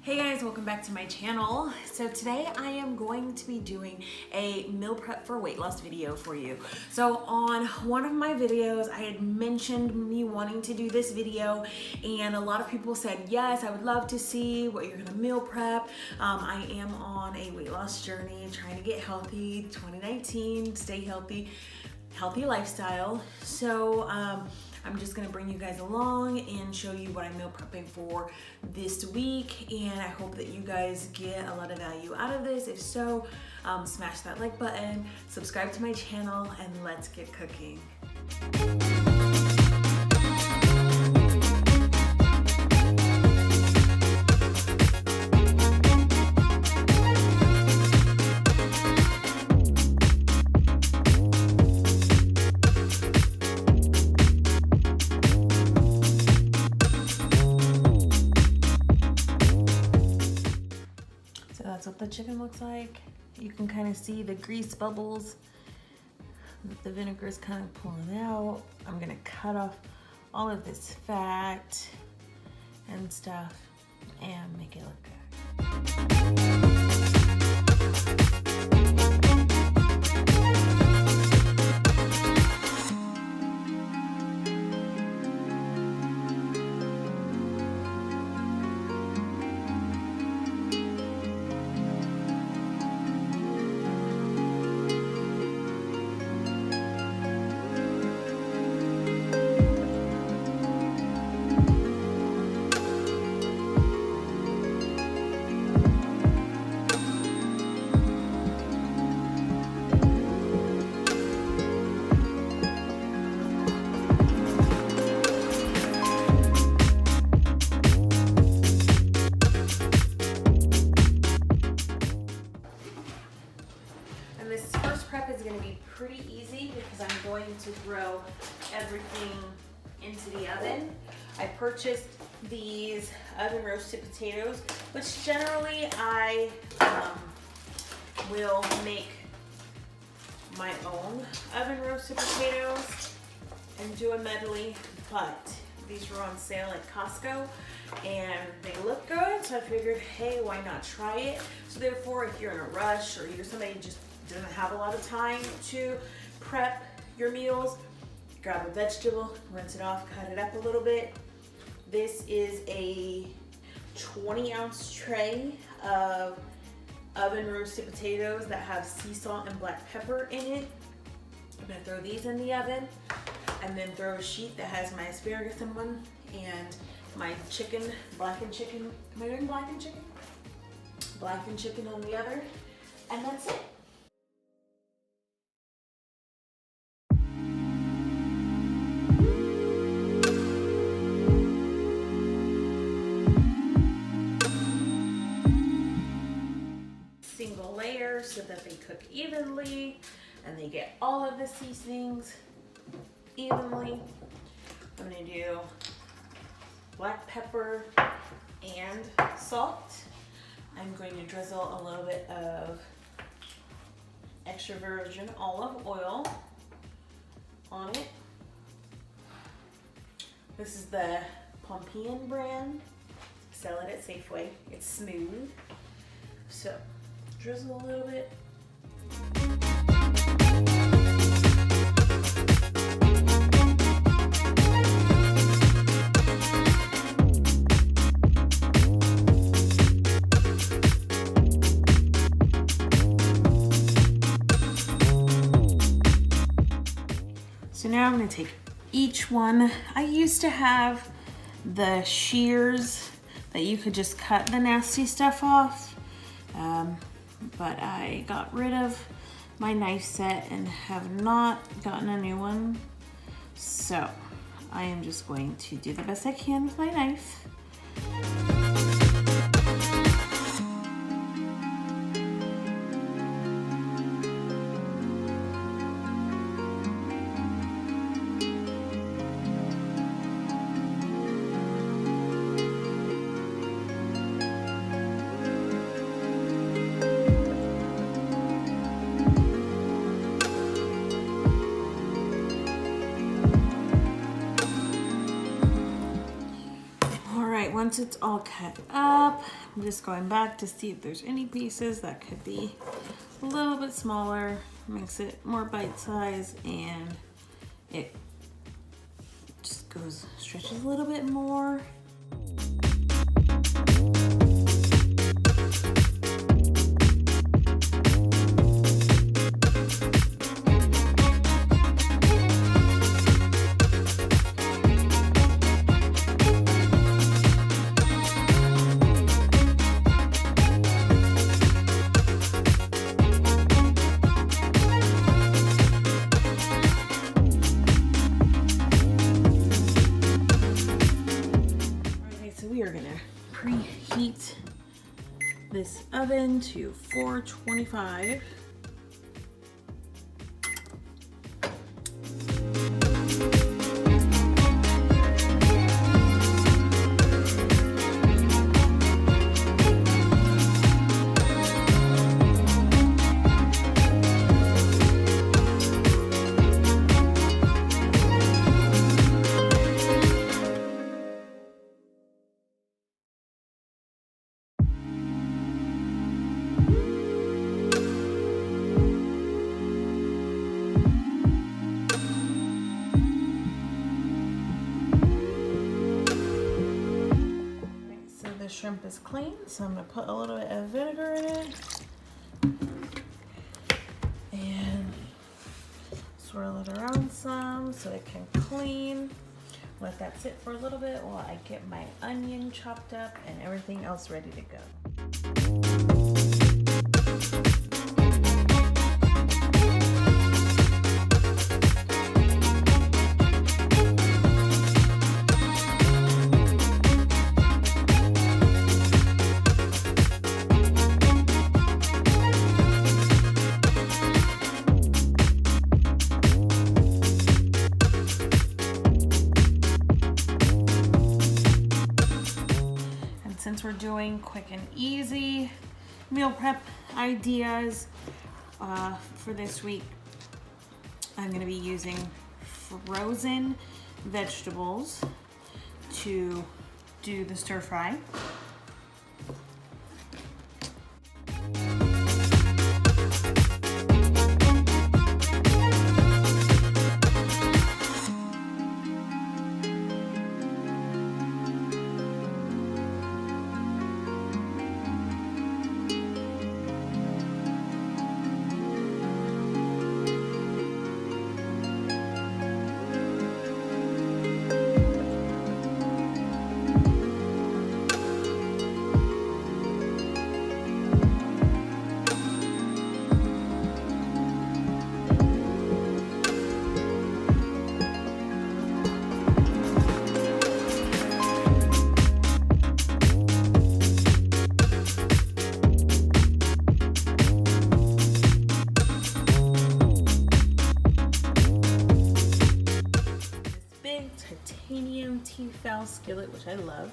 Hey guys, welcome back to my channel. So today I am going to be doing a meal prep for weight loss video for you. So on one of my videos, I had mentioned me wanting to do this video and a lot of people said, yes, I would love to see what you're gonna meal prep. I am on a weight loss journey, trying to get healthy, 2019, stay healthy lifestyle. So I'm just gonna bring you guys along and show you what I'm meal prepping for this week, and I hope that you guys get a lot of value out of this. If so, smash that like button, subscribe to my channel, and let's get cooking. That's what the chicken looks like. You can kind of see the grease bubbles that the vinegar is kind of pulling out. I'm gonna cut off all of this fat and stuff and make it look good. Is going to be pretty easy because I'm going to throw everything into the oven. I purchased these oven roasted potatoes, which generally I will make my own oven roasted potatoes and do a medley, but these were on sale at Costco and they look good, so I figured, hey, why not try it? So therefore, if you're in a rush or you're somebody who just doesn't have a lot of time to prep your meals, grab a vegetable, rinse it off, cut it up a little bit. This is a 20-ounce tray of oven roasted potatoes that have sea salt and black pepper in it. I'm gonna throw these in the oven and then throw a sheet that has my asparagus in one and my chicken, blackened chicken. Am I doing blackened chicken? Blackened chicken on the other, and that's it. Single layer so that they cook evenly and they get all of the seasonings evenly. I'm gonna do black pepper and salt. I'm going to drizzle a little bit of extra virgin olive oil on it. This is the Pompeian brand. Sell it at Safeway. It's smooth. So drizzle a little bit. So now I'm going to take each one. I used to have the shears that you could just cut the nasty stuff off. But I got rid of my knife set and have not gotten a new one. So I am just going to do the best I can with my knife. once it's all cut up, I'm just going back to see if there's any pieces that could be a little bit smaller, makes it more bite-sized, and it just stretches a little bit more. Preheat this oven to 425. Shrimp is clean, so I'm going to put a little bit of vinegar in it and swirl it around some so it can clean. Let that sit for a little bit while I get my onion chopped up and everything else ready to go. Since we're doing quick and easy meal prep ideas for this week, I'm going to be using frozen vegetables to do the stir fry. Titanium Tefal skillet, which I love,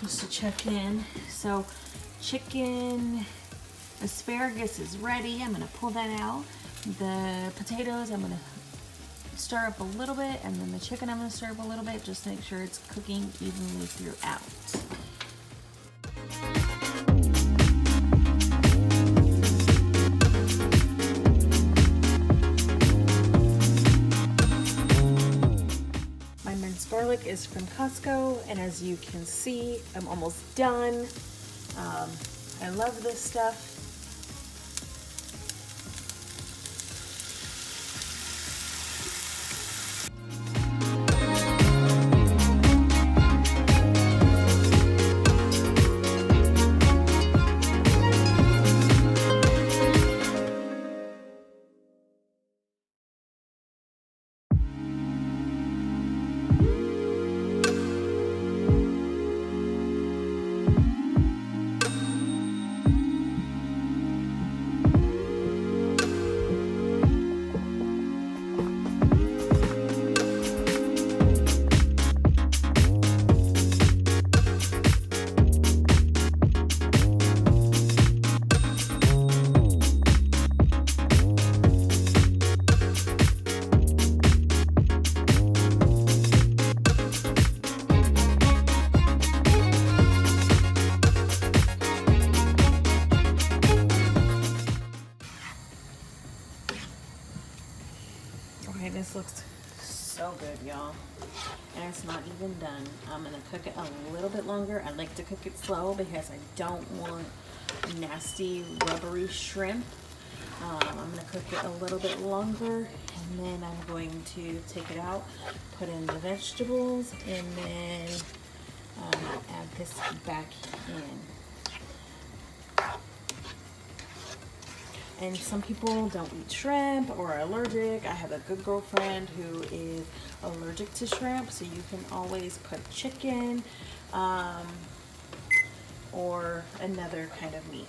just to check in. So chicken asparagus is ready. I'm gonna pull that out. The potatoes I'm gonna stir up a little bit, and then the chicken I'm gonna stir up a little bit just to make sure it's cooking evenly throughout. Garlic is from Costco, and as you can see, I'm almost done. I love this stuff. y'all. And it's not even done. I'm gonna cook it a little bit longer. I like to cook it slow because I don't want nasty rubbery shrimp. I'm gonna cook it a little bit longer, and then I'm going to take it out, put in the vegetables, and then add this back in. And some people don't eat shrimp or are allergic. I have a good girlfriend who is allergic to shrimp, so you can always put chicken or another kind of meat.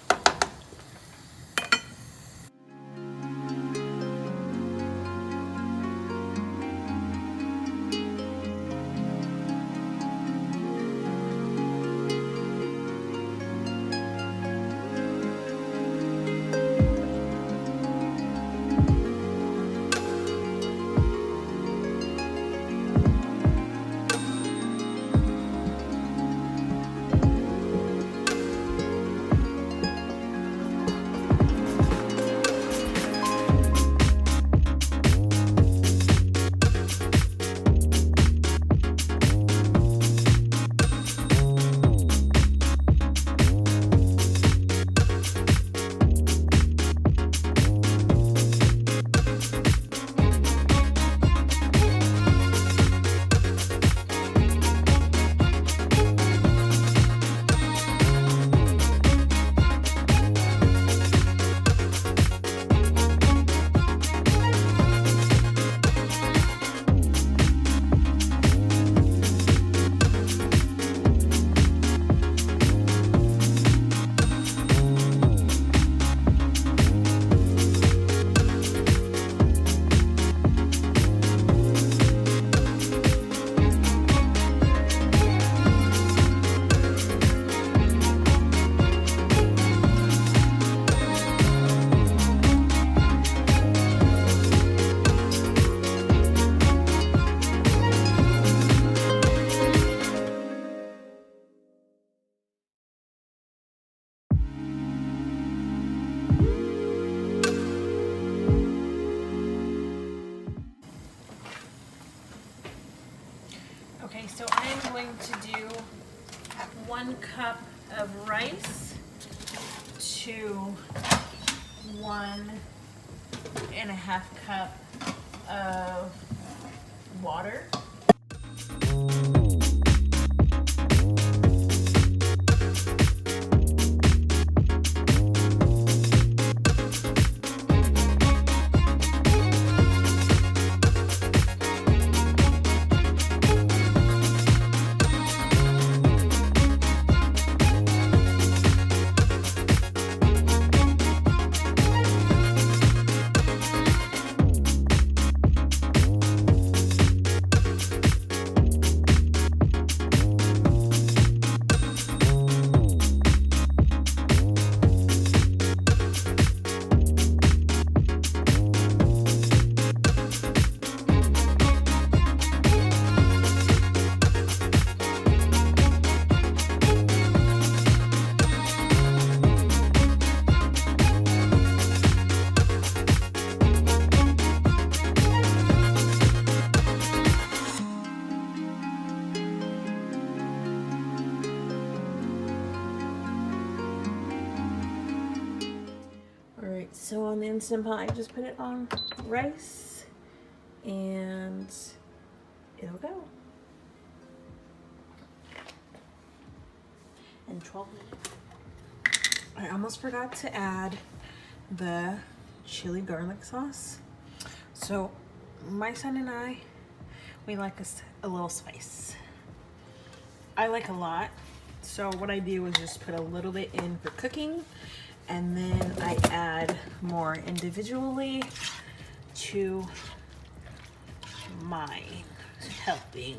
Okay, so I am going to do 1 cup of rice to 1.5 cup of water. So on the Instant Pot, I just put it on rice and it'll go. In 12 minutes. I almost forgot to add the chili garlic sauce. So my son and I, we like a little spice. I like a lot. So what I do is just put a little bit in for cooking, and then I add more individually to my helping.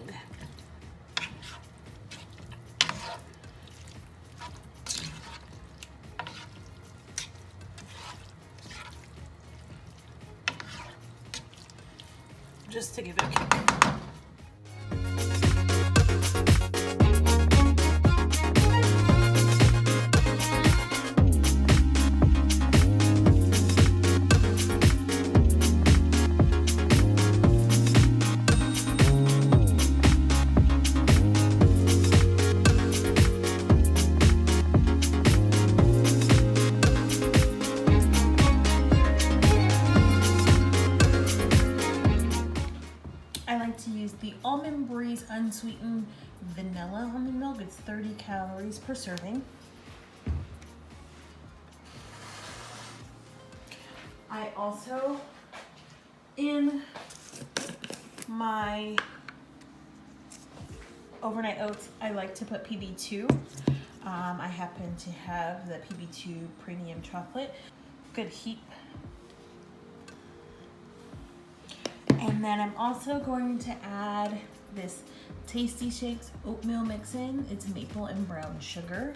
Just to give it a kick. it's 30 calories per serving. I also, in my overnight oats, I like to put PB2. I happen to have the PB2 premium chocolate. Good heat. And then I'm also going to add this Tasty Shakes oatmeal mix-in. It's maple and brown sugar.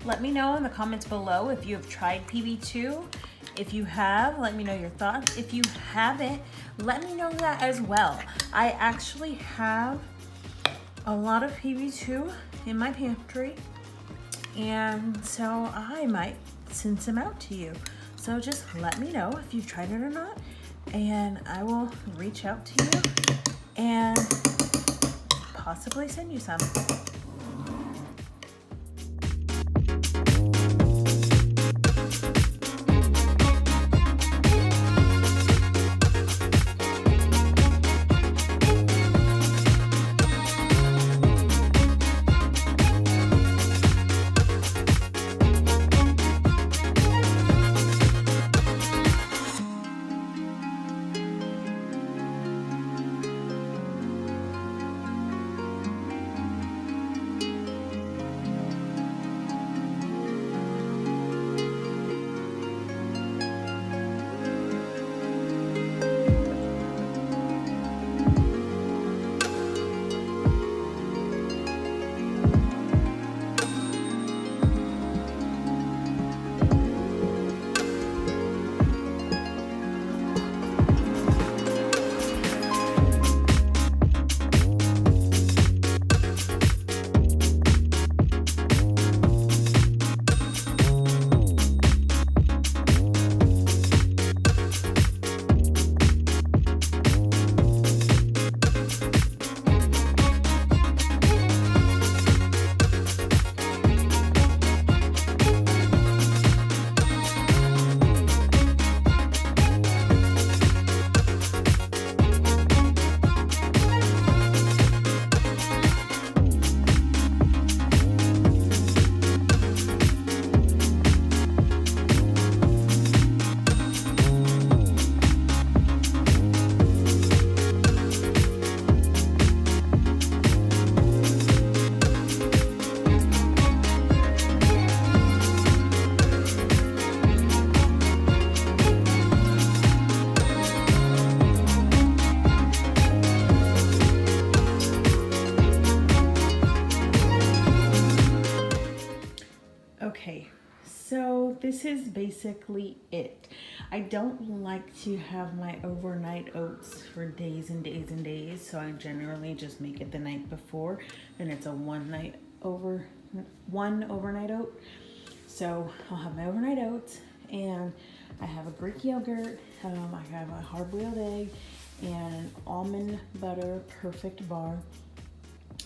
Let me know in the comments below if you have tried PB2. If you have, let me know your thoughts. If you haven't, let me know that as well. I actually have a lot of PB2 in my pantry, and so I might send some out to you. So just let me know if you've tried it or not, and I will reach out to you and possibly send you some. Okay, so this is basically it. I don't like to have my overnight oats for days and days and days, so I generally just make it the night before, and it's a one overnight oat. So I'll have my overnight oats, and I have a Greek yogurt, I have a hard-boiled egg, and an almond butter perfect bar.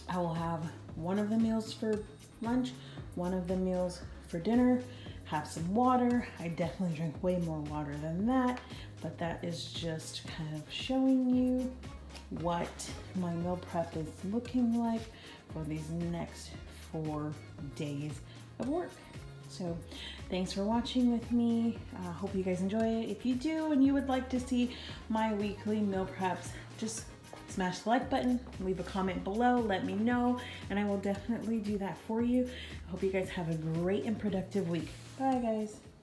I will have one of the meals for lunch, one of the meals for dinner, have some water. I definitely drink way more water than that, but that is just kind of showing you what my meal prep is looking like for these next 4 days of work. So thanks for watching with me. I hope you guys enjoy it. If you do and you would like to see my weekly meal preps, just smash the like button, leave a comment below, let me know, and I will definitely do that for you. I hope you guys have a great and productive week. Bye guys.